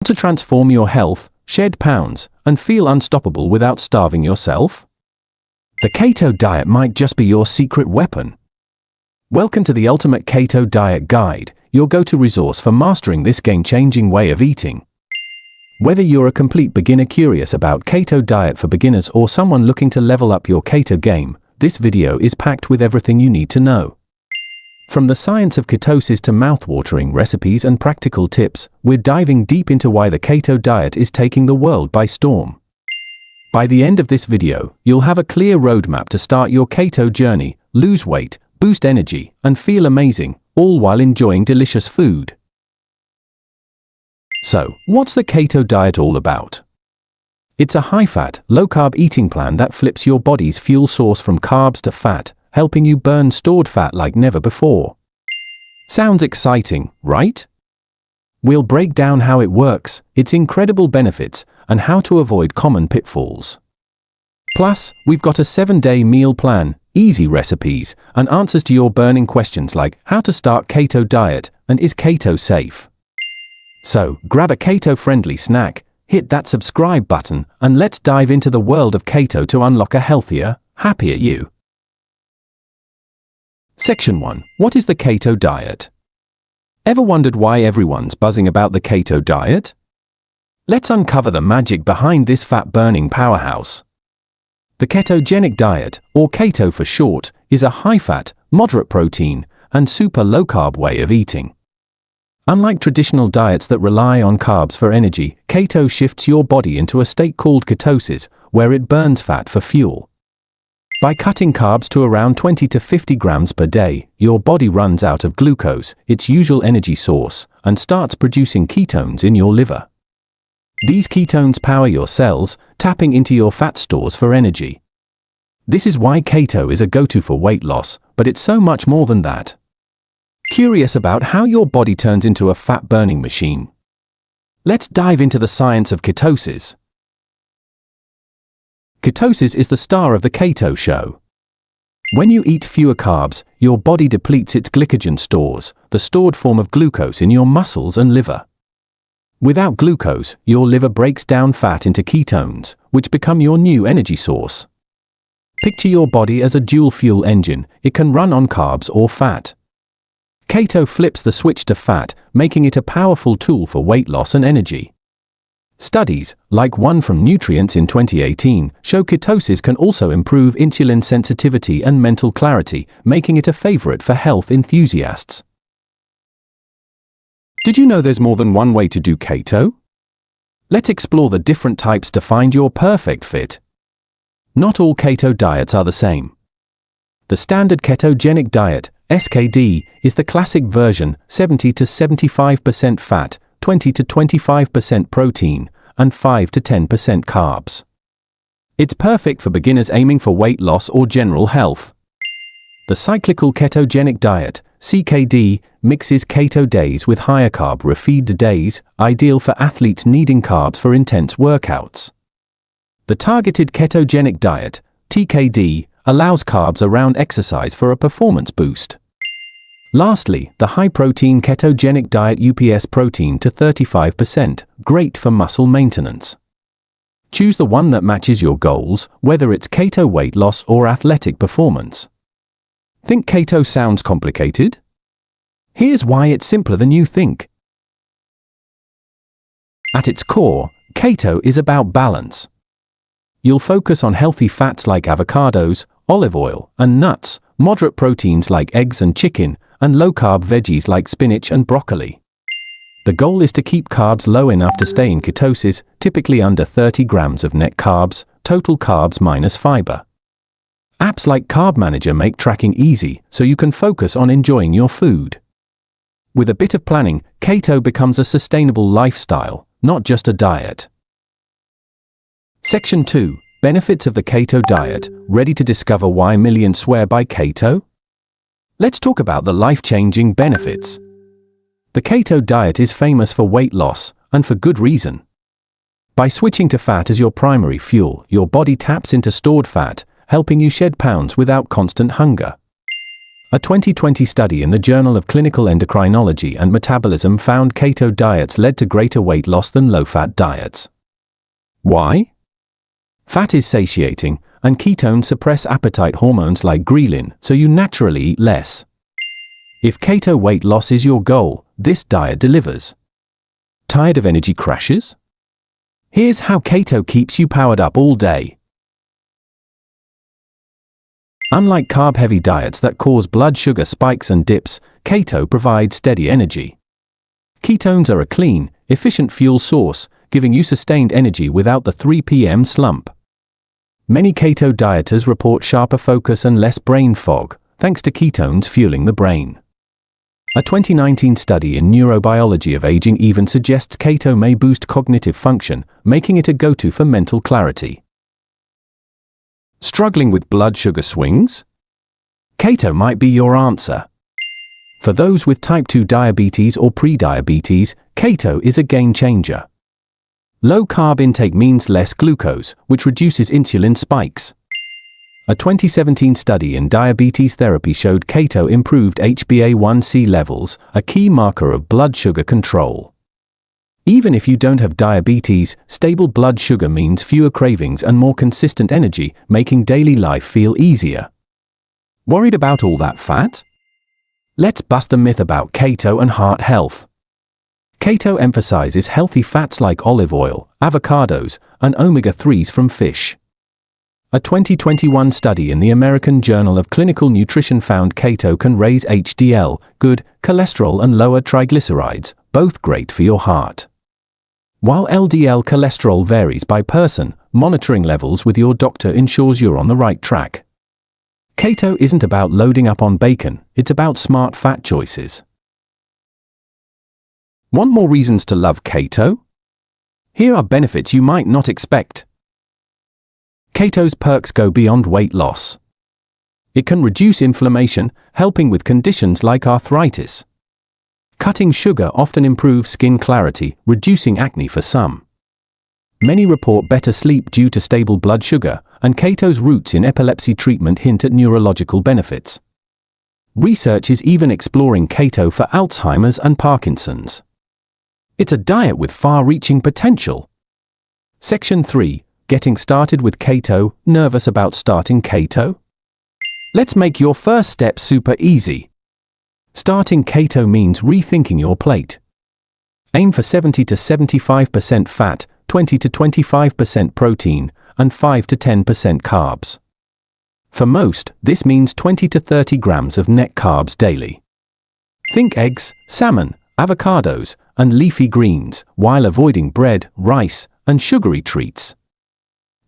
To transform your health, shed pounds, and feel unstoppable without starving yourself? The keto diet might just be your secret weapon. Welcome to the Ultimate Keto Diet Guide, your go-to resource for mastering this game-changing way of eating. Whether you're a complete beginner curious about keto diet for beginners or someone looking to level up your keto game, this video is packed with everything you need to know. From the science of ketosis to mouth-watering recipes and practical tips, we're diving deep into why the keto diet is taking the world by storm. By the end of this video, you'll have a clear roadmap to start your keto journey, lose weight, boost energy, and feel amazing, all while enjoying delicious food. So, what's the keto diet all about? It's a high-fat, low-carb eating plan that flips your body's fuel source from carbs to fat, helping you burn stored fat like never before. Sounds exciting, right? We'll break down how it works, its incredible benefits, and how to avoid common pitfalls. Plus, we've got a 7-day meal plan, easy recipes, and answers to your burning questions like how to start keto diet and is keto safe. So, grab a keto-friendly snack, hit that subscribe button, and let's dive into the world of keto to unlock a healthier, happier you. Section 1. What is the keto diet? Ever wondered why everyone's buzzing about the keto diet? Let's uncover the magic behind this fat-burning powerhouse. The Ketogenic Diet, or keto for short, is a high-fat, moderate protein, and super low-carb way of eating. Unlike traditional diets that rely on carbs for energy, keto shifts your body into a state called ketosis, where it burns fat for fuel. By cutting carbs to around 20 to 50 grams per day, your body runs out of glucose, its usual energy source, and starts producing ketones in your liver. These ketones power your cells, tapping into your fat stores for energy. This is why keto is a go-to for weight loss, but it's so much more than that. Curious about how your body turns into a fat-burning machine? Let's dive into the science of ketosis. Ketosis is the star of the keto show. When you eat fewer carbs, your body depletes its glycogen stores, the stored form of glucose in your muscles and liver. Without glucose, your liver breaks down fat into ketones, which become your new energy source. Picture your body as a dual-fuel engine. It can run on carbs or fat. Keto flips the switch to fat, making it a powerful tool for weight loss and energy. Studies, like one from Nutrients in 2018, show ketosis can also improve insulin sensitivity and mental clarity, making it a favorite for health enthusiasts. Did you know there's more than one way to do keto? Let's explore the different types to find your perfect fit. Not all keto diets are the same. The standard Ketogenic Diet, SKD, is the classic version, 70 to 75% fat, 20 to 25% protein, and 5 to 10% carbs. It's perfect for beginners aiming for weight loss or general health. The cyclical Ketogenic Diet, CKD, mixes keto days with higher carb refeed days, ideal for athletes needing carbs for intense workouts. The targeted Ketogenic Diet, TKD, allows carbs around exercise for a performance boost. Lastly, the high-protein Ketogenic Diet UPS protein to 35%, great for muscle maintenance. Choose the one that matches your goals, whether it's keto weight loss or athletic performance. Think keto sounds complicated? Here's why it's simpler than you think. At its core, keto is about balance. You'll focus on healthy fats like avocados, olive oil, and nuts, moderate proteins like eggs and chicken, and low-carb veggies like spinach and broccoli. The goal is to keep carbs low enough to stay in ketosis, typically under 30 grams of net carbs, total carbs minus fiber. Apps like Carb Manager make tracking easy, so you can focus on enjoying your food. With a bit of planning, keto becomes a sustainable lifestyle, not just a diet. Section 2. Benefits of the keto diet. Ready to discover why millions swear by keto? Let's talk about the life-changing benefits. The keto diet is famous for weight loss, and for good reason. By switching to fat as your primary fuel, your body taps into stored fat, helping you shed pounds without constant hunger. A 2020 study in the Journal of Clinical Endocrinology and Metabolism found keto diets led to greater weight loss than low-fat diets. Why? Fat is satiating, and ketones suppress appetite hormones like ghrelin, so you naturally eat less. If keto weight loss is your goal, this diet delivers. Tired of energy crashes? Here's how keto keeps you powered up all day. Unlike carb-heavy diets that cause blood sugar spikes and dips, keto provides steady energy. Ketones are a clean, efficient fuel source, giving you sustained energy without the 3 p.m. slump. Many keto dieters report sharper focus and less brain fog, thanks to ketones fueling the brain. A 2019 study in Neurobiology of Aging even suggests keto may boost cognitive function, making it a go-to for mental clarity. Struggling with blood sugar swings? Keto might be your answer. For those with type 2 diabetes or pre-diabetes, keto is a game changer. Low-carb intake means less glucose, which reduces insulin spikes. A 2017 study in diabetes therapy showed keto improved HbA1c levels, a key marker of blood sugar control. Even if you don't have diabetes, stable blood sugar means fewer cravings and more consistent energy, making daily life feel easier. Worried about all that fat? Let's bust the myth about keto and heart health. Keto emphasizes healthy fats like olive oil, avocados, and omega-3s from fish. A 2021 study in the American Journal of Clinical Nutrition found keto can raise HDL, good cholesterol, and lower triglycerides, both great for your heart. While LDL cholesterol varies by person, monitoring levels with your doctor ensures you're on the right track. Keto isn't about loading up on bacon, it's about smart fat choices. Want more reasons to love keto? Here are benefits you might not expect. Keto's perks go beyond weight loss. It can reduce inflammation, helping with conditions like arthritis. Cutting sugar often improves skin clarity, reducing acne for some. Many report better sleep due to stable blood sugar, and keto's roots in epilepsy treatment hint at neurological benefits. Research is even exploring keto for Alzheimer's and Parkinson's. It's a diet with far-reaching potential. Section 3. Getting started with keto. Nervous about starting keto? Let's make your first step super easy. Starting keto means rethinking your plate. Aim for 70 to 75% fat, 20 to 25% protein, and 5 to 10% carbs. For most, this means 20 to 30 grams of net carbs daily. Think eggs, salmon, avocados, and leafy greens, while avoiding bread, rice, and sugary treats.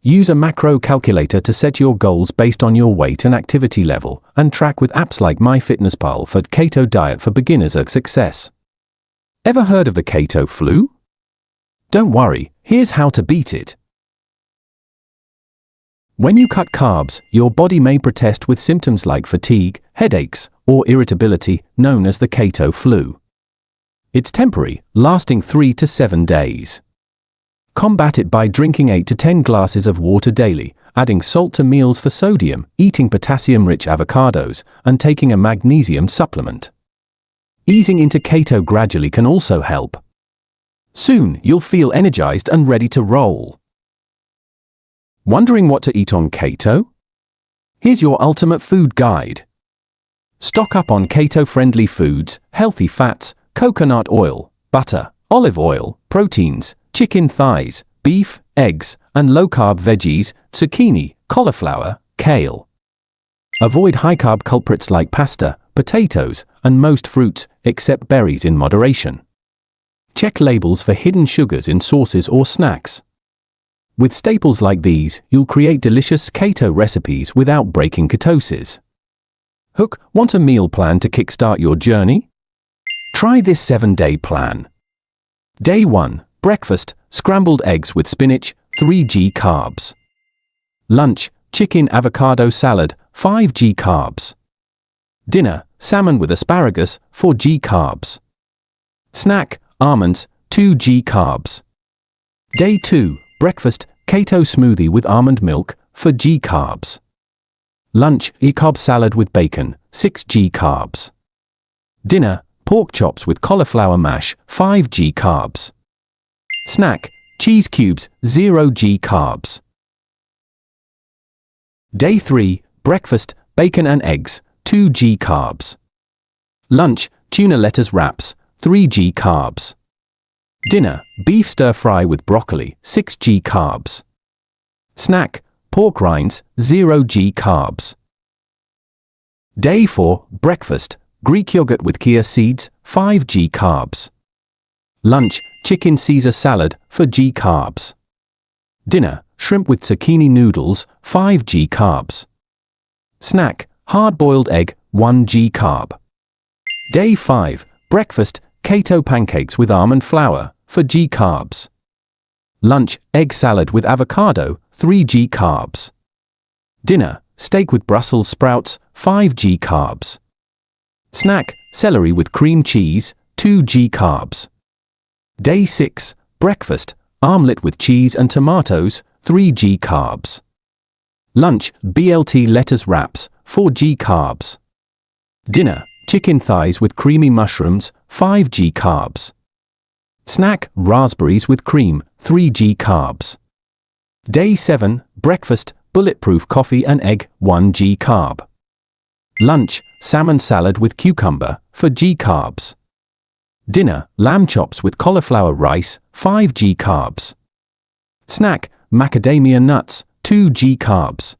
Use a macro calculator to set your goals based on your weight and activity level, and track with apps like MyFitnessPal for Keto Diet for beginners a success. Ever heard of the keto flu? Don't worry, here's how to beat it. When you cut carbs, your body may protest with symptoms like fatigue, headaches, or irritability, known as the keto flu. It's temporary, lasting 3 to 7 days. Combat it by drinking 8 to 10 glasses of water daily, adding salt to meals for sodium, eating potassium-rich avocados, and taking a magnesium supplement. Easing into keto gradually can also help. Soon, you'll feel energized and ready to roll. Wondering what to eat on keto? Here's your ultimate food guide. Stock up on keto-friendly foods, healthy fats, coconut oil, butter, olive oil, proteins, chicken thighs, beef, eggs, and low-carb veggies, zucchini, cauliflower, kale. Avoid high-carb culprits like pasta, potatoes, and most fruits, except berries in moderation. Check labels for hidden sugars in sauces or snacks. With staples like these, you'll create delicious keto recipes without breaking ketosis. Hook, want a meal plan to kickstart your journey? Try this 7-day plan. Day 1. Breakfast, scrambled eggs with spinach, 3g carbs. Lunch, chicken avocado salad, 5g carbs. Dinner, salmon with asparagus, 4g carbs. Snack, almonds, 2g carbs. Day 2. Breakfast, keto smoothie with almond milk, 4g carbs. Lunch, low-carb salad with bacon, 6g carbs. Dinner, pork chops with cauliflower mash, 5g carbs. Snack, cheese cubes, 0g carbs. Day 3, breakfast, bacon and eggs, 2g carbs. Lunch, tuna lettuce wraps, 3g carbs. Dinner, beef stir-fry with broccoli, 6g carbs. Snack, pork rinds, 0g carbs. Day 4, breakfast, Greek yogurt with chia seeds, 5g carbs. Lunch, chicken Caesar salad, 4g carbs. Dinner, shrimp with zucchini noodles, 5g carbs. Snack, hard-boiled egg, 1g carb. Day 5, breakfast, keto pancakes with almond flour, 4g carbs. Lunch, egg salad with avocado, 3g carbs. Dinner, steak with Brussels sprouts, 5g carbs. Snack, celery with cream cheese, 2g carbs. Day 6, breakfast, omelette with cheese and tomatoes, 3g carbs. Lunch, BLT lettuce wraps, 4g carbs. Dinner, chicken thighs with creamy mushrooms, 5g carbs. Snack, raspberries with cream, 3g carbs. Day 7, breakfast, bulletproof coffee and egg, 1g carb. Lunch, salmon salad with cucumber, 4g carbs. Dinner, lamb chops with cauliflower rice, 5g carbs. Snack, macadamia nuts, 2g carbs.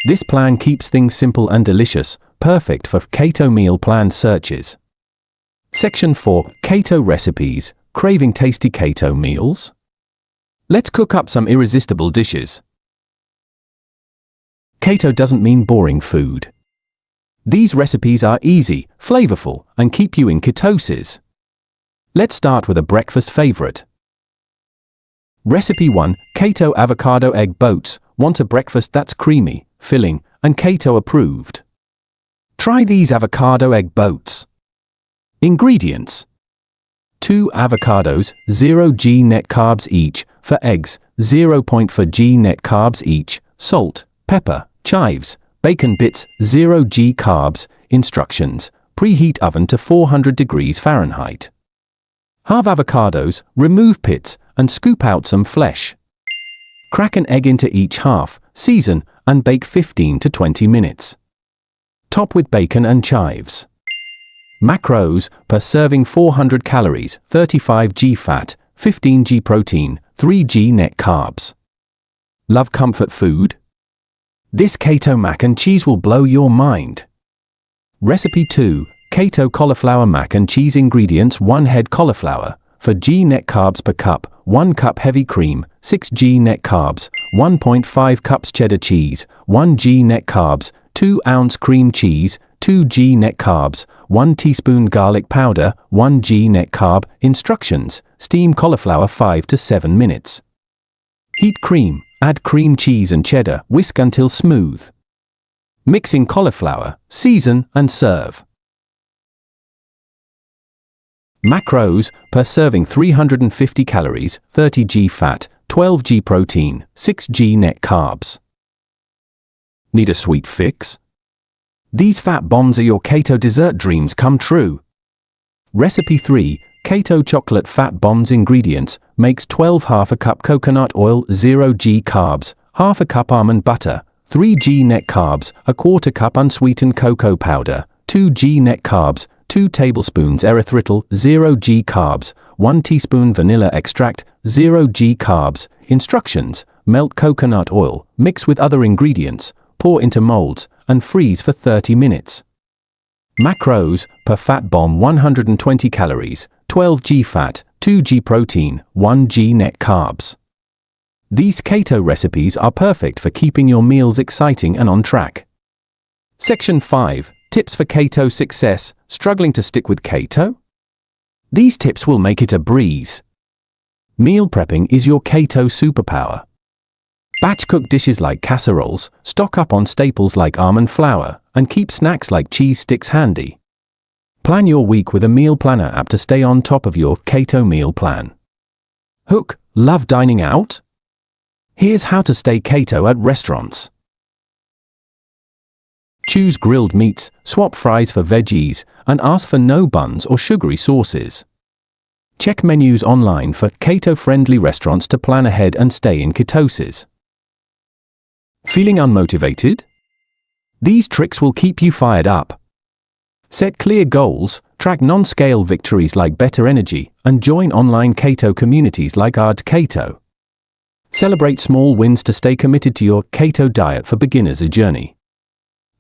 This plan keeps things simple and delicious, perfect for keto meal plan searches. Section 4, Keto Recipes, Craving Tasty Keto Meals? Let's cook up some irresistible dishes. Keto doesn't mean boring food. These recipes are easy, flavorful, and keep you in ketosis. Let's start with a breakfast favorite. Recipe 1, Keto Avocado Egg Boats. Want a breakfast that's creamy, filling, and keto approved? Try these avocado egg boats. Ingredients: 2 avocados, 0g net carbs each, for eggs, 0.4g net carbs each, salt, pepper, chives, bacon bits, 0g carbs. Instructions: preheat oven to 400 degrees Fahrenheit. Halve avocados, remove pits, and scoop out some flesh. Crack an egg into each half, season, and bake 15 to 20 minutes. Top with bacon and chives. Macros: per serving 400 calories, 35g fat, 15g protein, 3g net carbs. Love comfort food? This keto mac and cheese will blow your mind. Recipe 2, Keto Cauliflower Mac and Cheese. Ingredients: 1 head cauliflower, 4g net carbs per cup, 1 cup heavy cream, 6g net carbs, 1.5 cups cheddar cheese, 1g net carbs, 2 ounce cream cheese, 2g net carbs, 1 teaspoon garlic powder, 1g net carb. Instructions: steam cauliflower 5 to 7 minutes. Heat cream, add cream cheese and cheddar, whisk until smooth. Mix in cauliflower, season, and serve. Macros: per serving 350 calories, 30g fat, 12g protein, 6g net carbs. Need a sweet fix? These fat bombs are your keto dessert dreams come true. Recipe 3, Keto Chocolate Fat Bombs. Ingredients: makes 12 half a cup coconut oil, 0g carbs, half a cup almond butter, 3g net carbs, a quarter cup unsweetened cocoa powder, 2g net carbs, 2 tablespoons erythritol, 0g carbs, 1 teaspoon vanilla extract, 0g carbs. Instructions: melt coconut oil, mix with other ingredients, pour into molds, and freeze for 30 minutes. Macros: per fat bomb 120 calories, 12g fat, 2g protein, 1g net carbs. These keto recipes are perfect for keeping your meals exciting and on track. Section 5, Tips for Keto Success. Struggling to stick with keto? These tips will make it a breeze. Meal prepping is your keto superpower. Batch cook dishes like casseroles, stock up on staples like almond flour, and keep snacks like cheese sticks handy. Plan your week with a meal planner app to stay on top of your keto meal plan. Hook: love dining out? Here's how to stay keto at restaurants. Choose grilled meats, swap fries for veggies, and ask for no buns or sugary sauces. Check menus online for keto-friendly restaurants to plan ahead and stay in ketosis. Feeling unmotivated? These tricks will keep you fired up. Set clear goals, track non-scale victories like Better Energy, and join online keto communities like Ard Keto. Celebrate small wins to stay committed to your keto diet for beginners journey.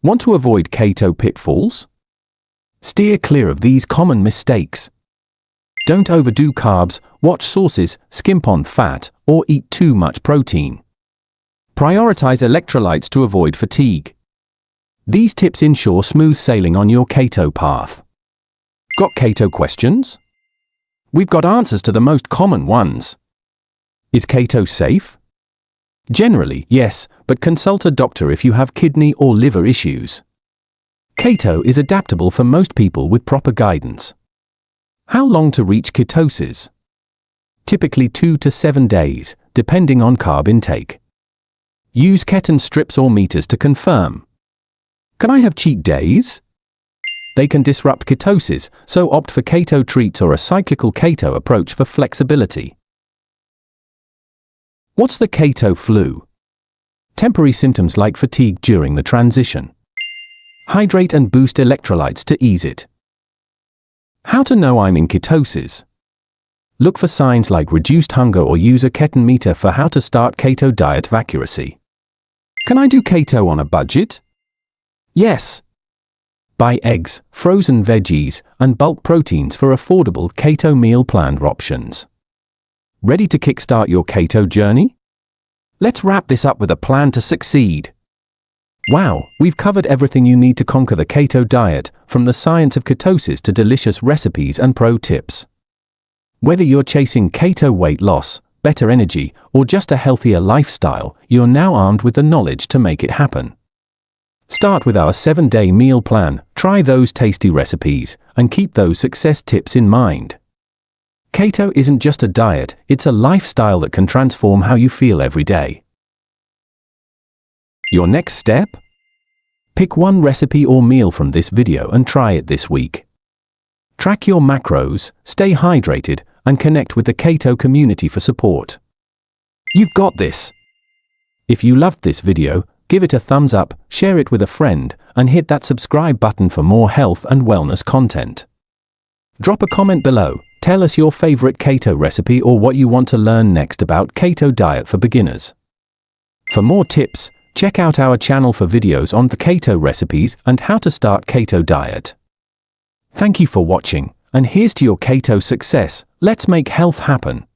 Want to avoid keto pitfalls? Steer clear of these common mistakes. Don't overdo carbs, watch sources, skimp on fat, or eat too much protein. Prioritize electrolytes to avoid fatigue. These tips ensure smooth sailing on your keto path. Got keto questions? We've got answers to the most common ones. Is keto safe? Generally, yes, but consult a doctor if you have kidney or liver issues. Keto is adaptable for most people with proper guidance. How long to reach ketosis? Typically 2 to 7 days, depending on carb intake. Use keton strips or meters to confirm. Can I have cheat days? They can disrupt ketosis, so opt for keto treats or a cyclical keto approach for flexibility. What's the keto flu? Temporary symptoms like fatigue during the transition. Hydrate and boost electrolytes to ease it. How to know I'm in ketosis? Look for signs like reduced hunger or use a keton meter for how to start keto diet accuracy. Can I do keto on a budget? Yes. Buy eggs, frozen veggies, and bulk proteins for affordable keto meal plan options. Ready to kickstart your keto journey? Let's wrap this up with a plan to succeed. Wow, we've covered everything you need to conquer the keto diet, from the science of ketosis to delicious recipes and pro tips. Whether you're chasing keto weight loss, better energy, or just a healthier lifestyle, you're now armed with the knowledge to make it happen. Start with our 7-day meal plan, try those tasty recipes, and keep those success tips in mind. Keto isn't just a diet, it's a lifestyle that can transform how you feel every day. Your next step? Pick one recipe or meal from this video and try it this week. Track your macros, stay hydrated, and connect with the keto community for support. You've got this! If you loved this video, give it a thumbs up, share it with a friend, and hit that subscribe button for more health and wellness content. Drop a comment below, tell us your favorite keto recipe or what you want to learn next about keto diet for beginners. For more tips, check out our channel for videos on the keto recipes and how to start keto diet. Thank you for watching, and here's to your keto success. Let's make health happen.